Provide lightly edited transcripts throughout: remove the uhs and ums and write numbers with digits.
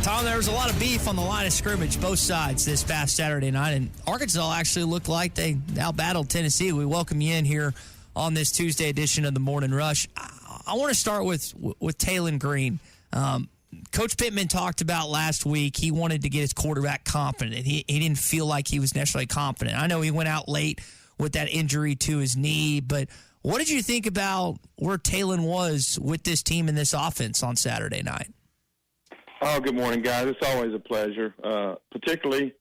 Tom, there was a lot of beef on the line of scrimmage, both sides, this past Saturday night, and Arkansas actually looked like they out-battled Tennessee. We welcome you in here on this Tuesday edition of the Morning Rush. I want to start with Taylen Green. Coach Pittman talked about last week he wanted to get his quarterback confident. He didn't feel like he was necessarily confident. I know he went out late with that injury to his knee, but what did you think about where Taylen was with this team and this offense on Saturday night? Oh, good morning, guys. It's always a pleasure, particularly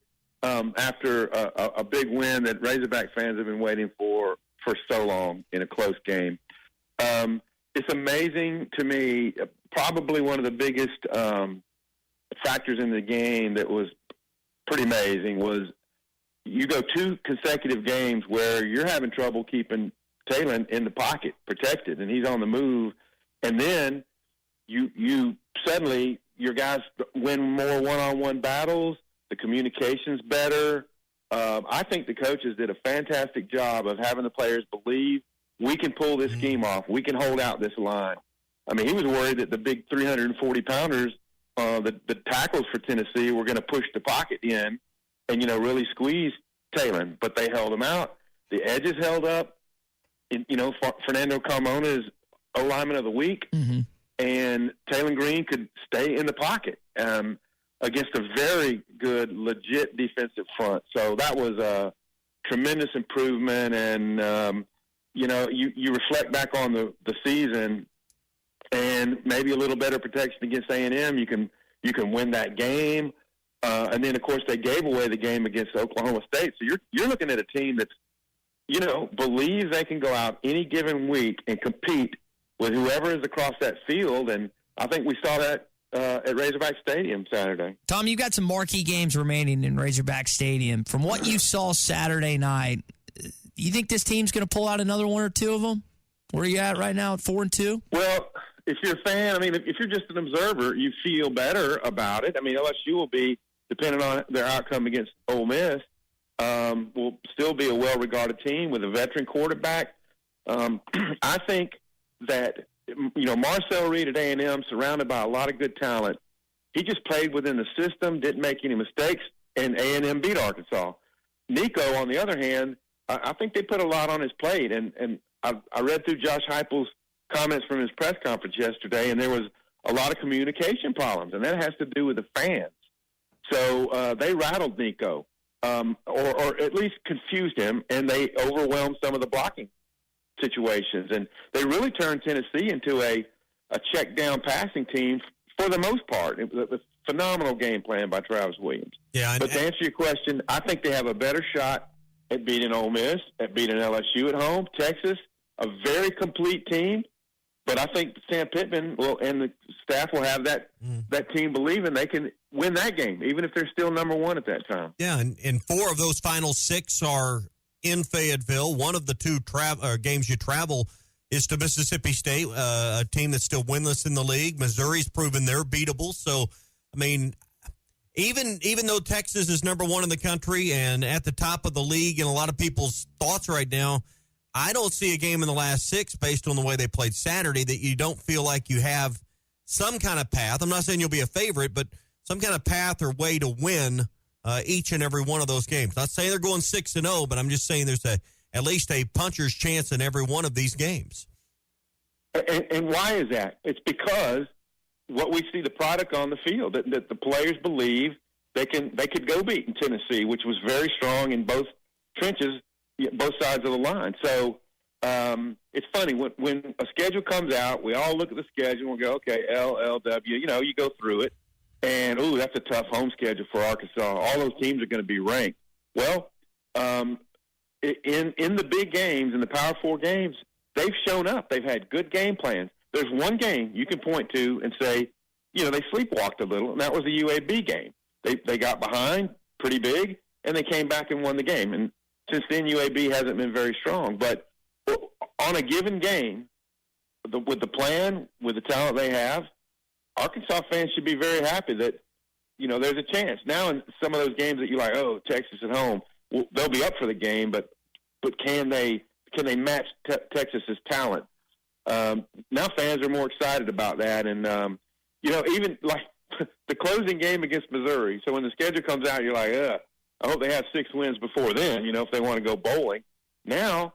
after a big win that Razorback fans have been waiting for so long in a close game. It's amazing to me, probably one of the biggest factors in the game that was pretty amazing was you go 2 consecutive games where you're having trouble keeping Taylen in the pocket, protected, and he's on the move, and then you suddenly – your guys win more one-on-one battles. The communication's better. I think the coaches did a fantastic job of having the players believe we can pull this scheme off. We can hold out this line. I mean, he was worried that the big 340-pounders, the tackles for Tennessee, were going to push the pocket in and, really squeeze Taylen. But they held him out. The edges held up. Fernando Carmona's alignment of the week. Mm-hmm. And Taylen Green could stay in the pocket against a very good, legit defensive front. So that was a tremendous improvement. And, you reflect back on the season and maybe a little better protection against A&M. You can win that game. And then, of course, they gave away the game against Oklahoma State. So you're looking at a team that's, believes they can go out any given week and compete with whoever is across that field, and I think we saw that at Razorback Stadium Saturday. Tom, you've got some marquee games remaining in Razorback Stadium. From what you saw Saturday night, you think this team's going to pull out another one or two of them? Where are you at right now at 4-2? Well, if you're a fan, if you're just an observer, you feel better about it. LSU will be, depending on their outcome against Ole Miss, will still be a well-regarded team with a veteran quarterback. I think that, Marcel Reed at A&M, surrounded by a lot of good talent, he just played within the system, didn't make any mistakes, and A&M beat Arkansas. Nico, on the other hand, I think they put a lot on his plate, and I read through Josh Heupel's comments from his press conference yesterday, and there was a lot of communication problems, and that has to do with the fans. So they rattled Nico, or at least confused him, and they overwhelmed some of the blocking situations, and they really turned Tennessee into a check-down passing team for the most part. It was a phenomenal game plan by Travis Williams. Yeah, but to answer your question, I think they have a better shot at beating Ole Miss, at beating LSU at home, Texas, a very complete team. But I think Sam Pittman and the staff will have that team believing they can win that game, even if they're still number one at that time. Yeah, and 4 of those final 6 are in Fayetteville. One of the 2 games you travel is to Mississippi State, a team that's still winless in the league. Missouri's proven they're beatable. So, even though Texas is number 1 in the country and at the top of the league in a lot of people's thoughts right now, I don't see a game in the last 6 based on the way they played Saturday that you don't feel like you have some kind of path. I'm not saying you'll be a favorite, but some kind of path or way to win each and every one of those games. Not saying they're going 6-0, but I'm just saying there's at least a puncher's chance in every one of these games. And why is that? It's because what we see the product on the field, that the players believe they could go beat in Tennessee, which was very strong in both trenches, both sides of the line. So it's funny, when a schedule comes out, we all look at the schedule and we go, okay, LLW, you go through it. And, that's a tough home schedule for Arkansas. All those teams are going to be ranked. Well, in the big games, in the Power 4 games, they've shown up. They've had good game plans. There's one game you can point to and say, they sleepwalked a little, and that was the UAB game. They got behind pretty big, and they came back and won the game. And since then, UAB hasn't been very strong. But on a given game, with the plan, with the talent they have, Arkansas fans should be very happy that, there's a chance. Now in some of those games that you're like, Texas at home, they'll be up for the game, but can they match Texas's talent? Now fans are more excited about that. And, even like the closing game against Missouri. So when the schedule comes out, you're like, I hope they have 6 wins before then, if they want to go bowling. Now,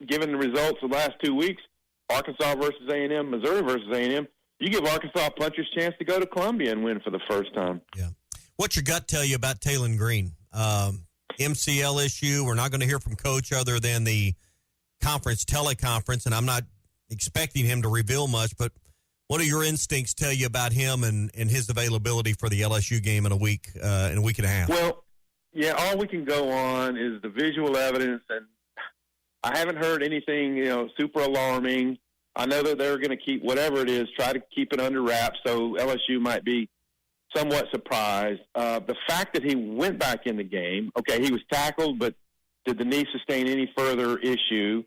given the results of the last 2 weeks, Arkansas versus A&M, Missouri versus A&M, you give Arkansas a puncher's chance to go to Columbia and win for the first time. Yeah. What's your gut tell you about Taylen Green? MCL issue. We're not going to hear from Coach other than the teleconference, and I'm not expecting him to reveal much, but what do your instincts tell you about him and his availability for the LSU game in a week and a half? Well, yeah, all we can go on is the visual evidence, and I haven't heard anything, super alarming. I know that they're going to keep whatever it is, try to keep it under wraps, so LSU might be somewhat surprised. The fact that he went back in the game, okay, he was tackled, but did the knee sustain any further issue?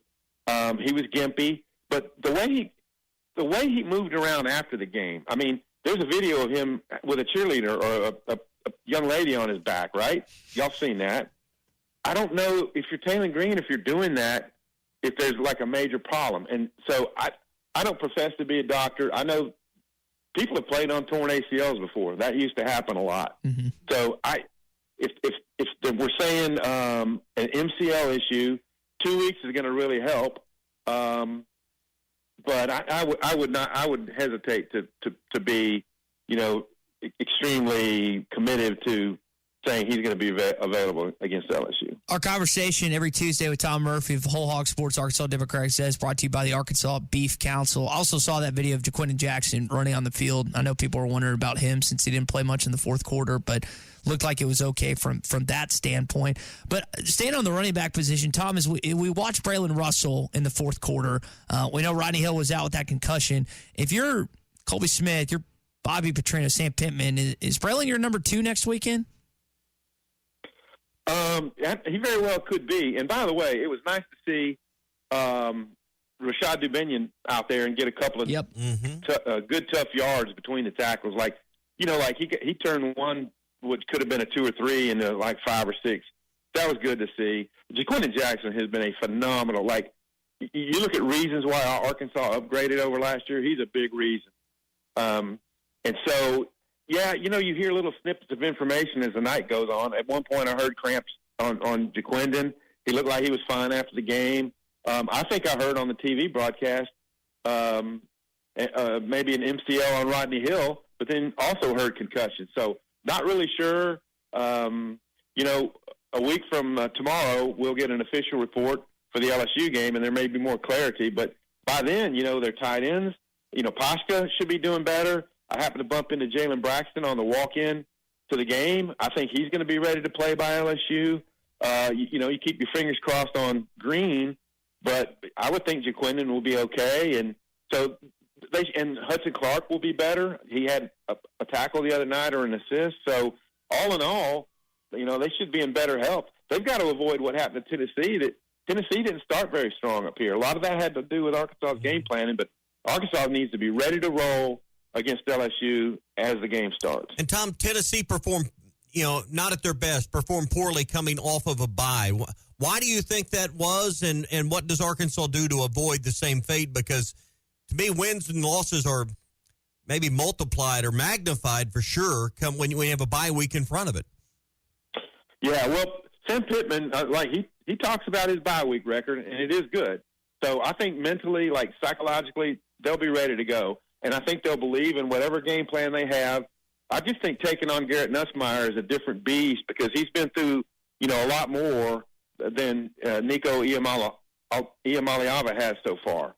He was gimpy, but the way he moved around after the game, I mean, there's a video of him with a cheerleader or a young lady on his back, right? Y'all seen that. I don't know if you're Taylen Green, if you're doing that, if there's like a major problem. And so I don't profess to be a doctor. I know people have played on torn ACLs before. That used to happen a lot. Mm-hmm. So if we're saying an MCL issue, 2 weeks is going to really help. But I would hesitate to be, extremely committed to saying he's going to be available against LSU. Our conversation every Tuesday with Tom Murphy of Whole Hog Sports, Arkansas Democrat-Gazette, is brought to you by the Arkansas Beef Council. I also saw that video of Jaquindon Jackson running on the field. I know people are wondering about him since he didn't play much in the fourth quarter, but looked like it was okay from that standpoint. But staying on the running back position, Tom, as we watched Braylon Russell in the fourth quarter, we know Rodney Hill was out with that concussion. If you're Colby Smith, you're Bobby Petrino, Sam Pittman, is Braylon your number 2 next weekend? He very well could be. And by the way, it was nice to see Rashad Dubinion out there and get a couple of good, tough yards between the tackles. Like he turned one, which could have been a 2 or 3, into like 5 or 6. That was good to see. Jaquindon Jackson has been a phenomenal. Like, you look at reasons why Arkansas upgraded over last year. He's a big reason. And so, yeah, you hear little snippets of information as the night goes on. At one point, I heard cramps on Jaquindon. He looked like he was fine after the game. I think I heard on the TV broadcast maybe an MCL on Rodney Hill, but then also heard concussion. So not really sure. A week from tomorrow, we'll get an official report for the LSU game, and there may be more clarity. But by then, their tight ends, Pashka should be doing better. I happened to bump into Jalen Braxton on the walk-in to the game. I think he's going to be ready to play by LSU. You keep your fingers crossed on Green, but I would think Jaquindon will be okay. And so and Hudson Clark will be better. He had a tackle the other night or an assist. So all in all, they should be in better health. They've got to avoid what happened to Tennessee. That Tennessee didn't start very strong up here. A lot of that had to do with Arkansas's game planning, but Arkansas needs to be ready to roll against LSU as the game starts. And, Tom, Tennessee performed, not at their best, performed poorly coming off of a bye. Why do you think that was, and what does Arkansas do to avoid the same fate? Because, to me, wins and losses are maybe multiplied or magnified for sure when you have a bye week in front of it. Yeah, well, Sam Pittman, he talks about his bye week record, and it is good. So I think mentally, psychologically, they'll be ready to go. And I think they'll believe in whatever game plan they have. I just think taking on Garrett Nussmeier is a different beast because he's been through, a lot more than Nico Iamaleava has so far.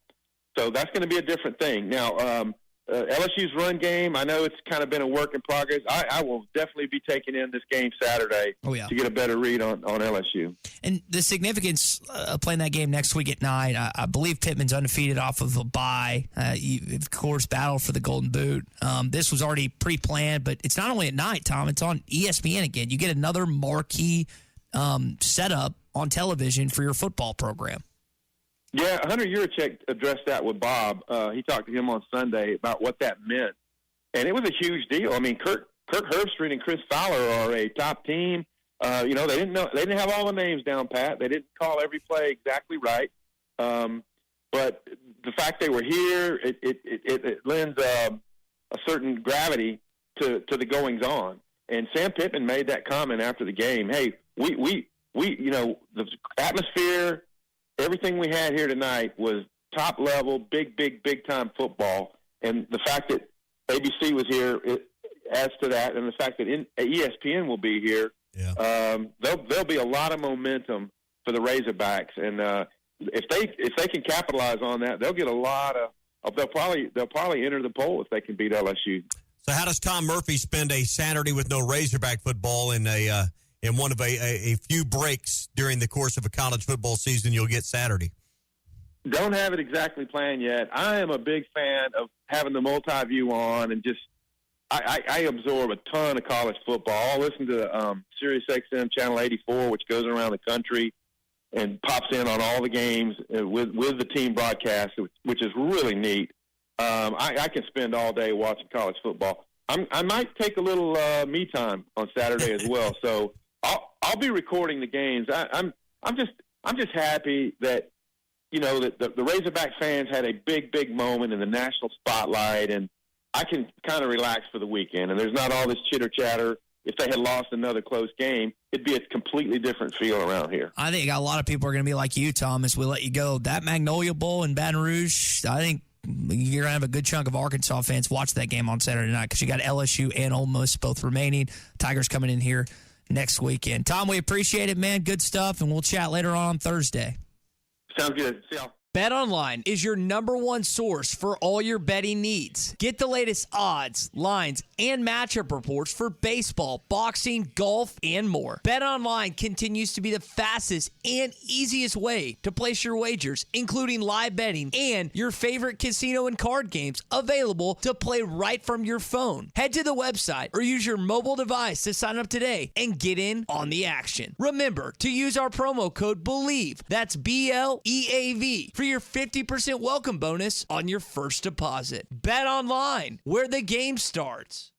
So that's going to be a different thing. Now, LSU's run game, I know it's kind of been a work in progress. I will definitely be taking in this game Saturday to get a better read on LSU. And the significance of playing that game next week at 9, I believe Pittman's undefeated off of a bye. You, of course, battle for the Golden Boot. This was already pre-planned, but it's not only at night, Tom. It's on ESPN again. You get another marquee setup on television for your football program. Yeah, Hunter Yurachek addressed that with Bob. He talked to him on Sunday about what that meant, and it was a huge deal. I mean, Kirk Herbstreit and Chris Fowler are a top team. They didn't have all the names down pat. They didn't call every play exactly right, but the fact they were here, it lends a certain gravity to the goings on. And Sam Pittman made that comment after the game. Hey, we the atmosphere, everything we had here tonight was top level, big time football. And the fact that ABC was here, it adds to that. And the fact that ESPN will be here, there'll be a lot of momentum for the Razorbacks. And if they can capitalize on that, they'll get a lot of. They'll probably enter the poll if they can beat LSU. So how does Tom Murphy spend a Saturday with no Razorback football in one of a few breaks during the course of a college football season you'll get Saturday? Don't have it exactly planned yet. I am a big fan of having the multi-view on and just I absorb a ton of college football. I'll listen to Sirius XM Channel 84, which goes around the country and pops in on all the games with the team broadcast, which is really neat. I can spend all day watching college football. I might take a little me time on Saturday as well. So I'll be recording the games. I'm just happy that that the Razorback fans had a big moment in the national spotlight, and I can kind of relax for the weekend. And there's not all this chitter chatter. If they had lost another close game, it'd be a completely different feel around here. I think a lot of people are going to be like you, Tom, as we let you go. That Magnolia Bowl in Baton Rouge, I think you're going to have a good chunk of Arkansas fans watch that game on Saturday night because you got LSU and Ole Miss both remaining. Tigers coming in here next weekend. Tom, we appreciate it, man. Good stuff, and we'll chat later on Thursday. Sounds good. See y'all. BetOnline is your #1 source for all your betting needs. Get the latest odds, lines, and matchup reports for baseball, boxing, golf, and more. BetOnline continues to be the fastest and easiest way to place your wagers, including live betting and your favorite casino and card games available to play right from your phone. Head to the website or use your mobile device to sign up today and get in on the action. Remember to use our promo code BELIEVE, that's BLEAV, for your 50% welcome bonus on your first deposit. Bet online, where the game starts.